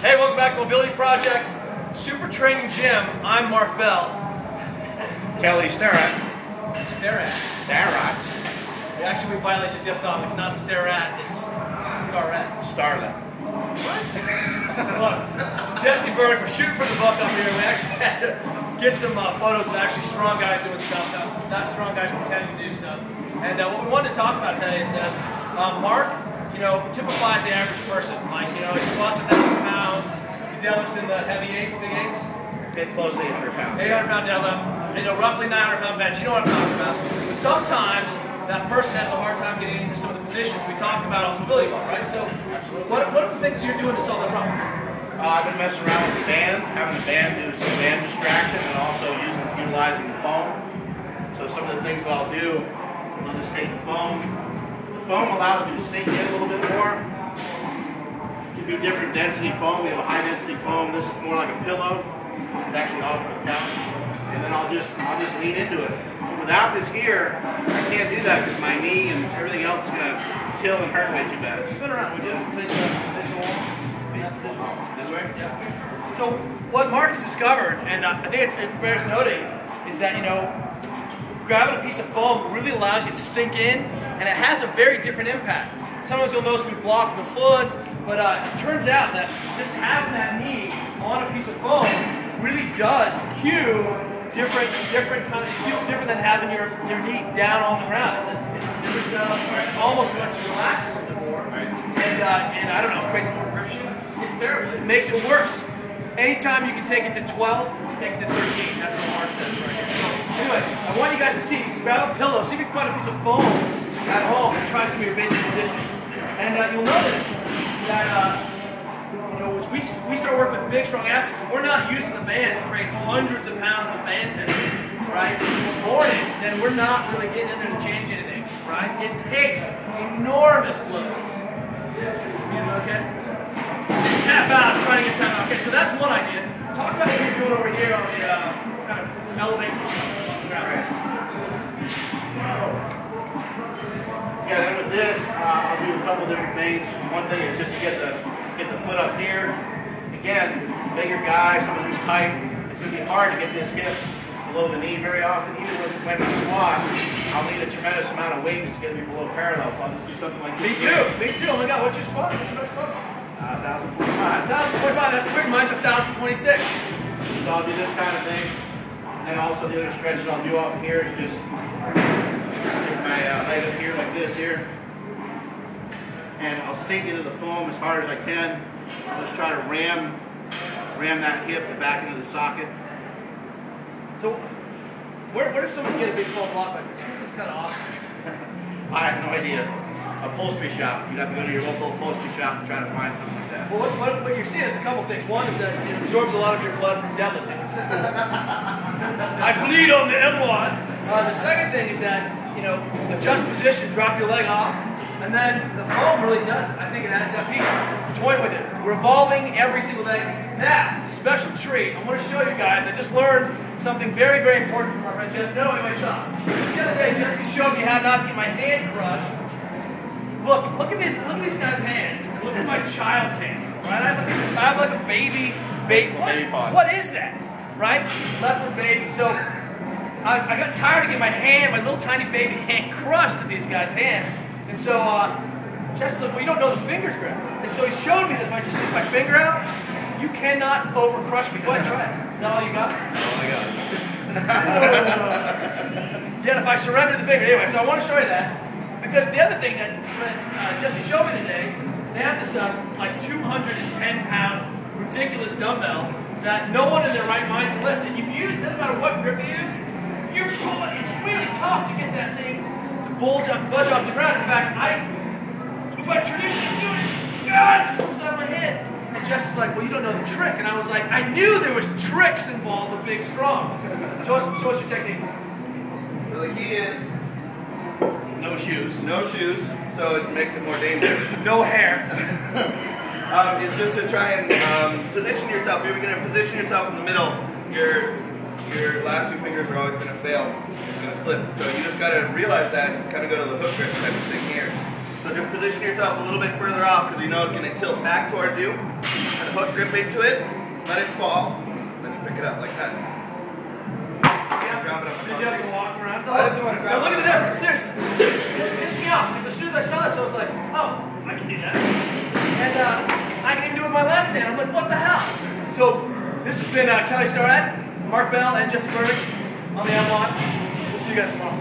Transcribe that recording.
Hey, welcome back to Mobility Project Super Training Gym. I'm Mark Bell. Kelly Starrett. Starrett. Actually, we violated the diphthong. It's not Starrett, it's Starrett. Starlet. What? Look, Jesse Burke, we're shooting from the book up here. We actually had to get some photos of actually strong guys doing stuff, not strong guys pretending to do stuff. And what we wanted to talk about today is that Mark, typifies the average person. Like, he squats 1,000 pounds, he deadlifts in the heavy eights, big eights. Get close to 800 pounds. 800 pound deadlift, roughly 900 pound bench. You know what I'm talking about. But sometimes that person has a hard time getting into some of the positions we talked about on MobilityWOD, right? So, what are the things you're doing to solve that problem? I've been messing around with the band, having the band do some band distraction, and also utilizing the foam. So some of the things that I'll do is I'll just take the foam. The foam allows me to sink in a little bit more. It could be different density foam. We have a high density foam. This is more like a pillow. It's actually off the couch. And then I'll just lean into it. Without this here, I can't do that because my knee and everything else is going to kill and hurt way too bad. Spin around, would you? Face the wall. This way? Yeah. So what Mark has discovered, and I think it bears noting, is that grabbing a piece of foam really allows you to sink in, and it has a very different impact. Sometimes you'll notice we block the foot, but it turns out that just having that knee on a piece of foam really does cue different kind of, it feels different than having your knee down on the ground. It's almost lets you relax a little bit more, and I don't know, creates more grip shield. It's terrible. It makes it worse. Anytime you can take it to 12, take it to 13. That's what Mark says right here. So anyway, I want you guys to see. Grab a pillow. See if you can find a piece of foam at home and try some of your basic positions. And you'll notice that we start working with big, strong athletes. If we're not using the band to create hundreds of pounds of band tension, right, in the morning, then we're not really getting in there to change anything, right? It takes enormous loads. Okay? Tap out, trying to get tap out. Okay, so that's one idea. Talk about what you're doing over here on the kind of elevate yourself on the ground. Right. Yeah, then with this, I'll do a couple different things. One thing is just to get the foot up here. Again, bigger guy, someone who's tight, it's going to be hard to get this hip below the knee very often. Even when we squat, I'll need a tremendous amount of weight just to get me below parallel. So I'll just do something like this. Me too. Oh my God, what's your squat? What's your best squat? 1,025. 1,025, that's quick. Mine's 1,026. So I'll do this kind of thing. And also the other stretches I'll do up here is just stick my leg up here like this here. And I'll sink into the foam as hard as I can. I'll just try to ram that hip back into the socket. So where does someone get a big foam block like this? This is kind of awesome. I have no idea. Upholstery shop. You'd have to go to your local upholstery shop to try to find something like that. Well, what you're seeing is a couple things. One is that it absorbs a lot of your blood from deadlifting, which is cool. I bleed on the Mwod. The second thing is that, adjust position, drop your leg off, and then the foam really does it. I think it adds that piece. Toy with it. Revolving every single day. Now, special treat. I want to show you guys. I just learned something very, very important from our friend Jesse. No, wait, stop. Just the other day, Jesse showed me how not to get my hand crushed. Look at these guys' hands. Look at my child's hand. Right? I have like a baby pod. What is that? Right? Leopard baby. So I got tired of getting my little tiny baby hand crushed to these guys' hands. And so Jesse's like, well, you don't know the finger's grip. And so he showed me that if I just stick my finger out, you cannot over crush me. Go ahead, try it. Is that all you got? That's all I got. Yet if I surrender the finger. Anyway, so I want to show you that. Because the other thing that Jesse showed me today, they have this like 210-pound ridiculous dumbbell that no one in their right mind can lift. And if you use, doesn't matter what grip you use, you're pulling. It's really tough to get that thing to budge off the ground. In fact, if I traditionally do it, God, it slips out of my head. And Jesse's like, well, you don't know the trick. And I was like, I knew there was tricks involved with Big Strong. So what's your technique? So the key is no shoes. No shoes, so it makes it more dangerous. No hair. It's just to try and position yourself. If you're going to position yourself in the middle, your last two fingers are always going to fail. It's going to slip. So you just got to realize that and kind of go to the hook grip type of thing here. So just position yourself a little bit further off because you know it's going to tilt back towards you. Kind of hook grip into it, let it fall, then you pick it up like that. Grab it up. Did you have to walk around? No, I just want to grab look it at the difference. Seriously, this pissed me off because as soon as I saw that, so I was like, oh, I can do that, and I can even do it with my left hand. I'm like, what the hell? So this has been Kelly Starrett, Mark Bell, and Jesse Burdick on the Mwod. We'll see you guys tomorrow.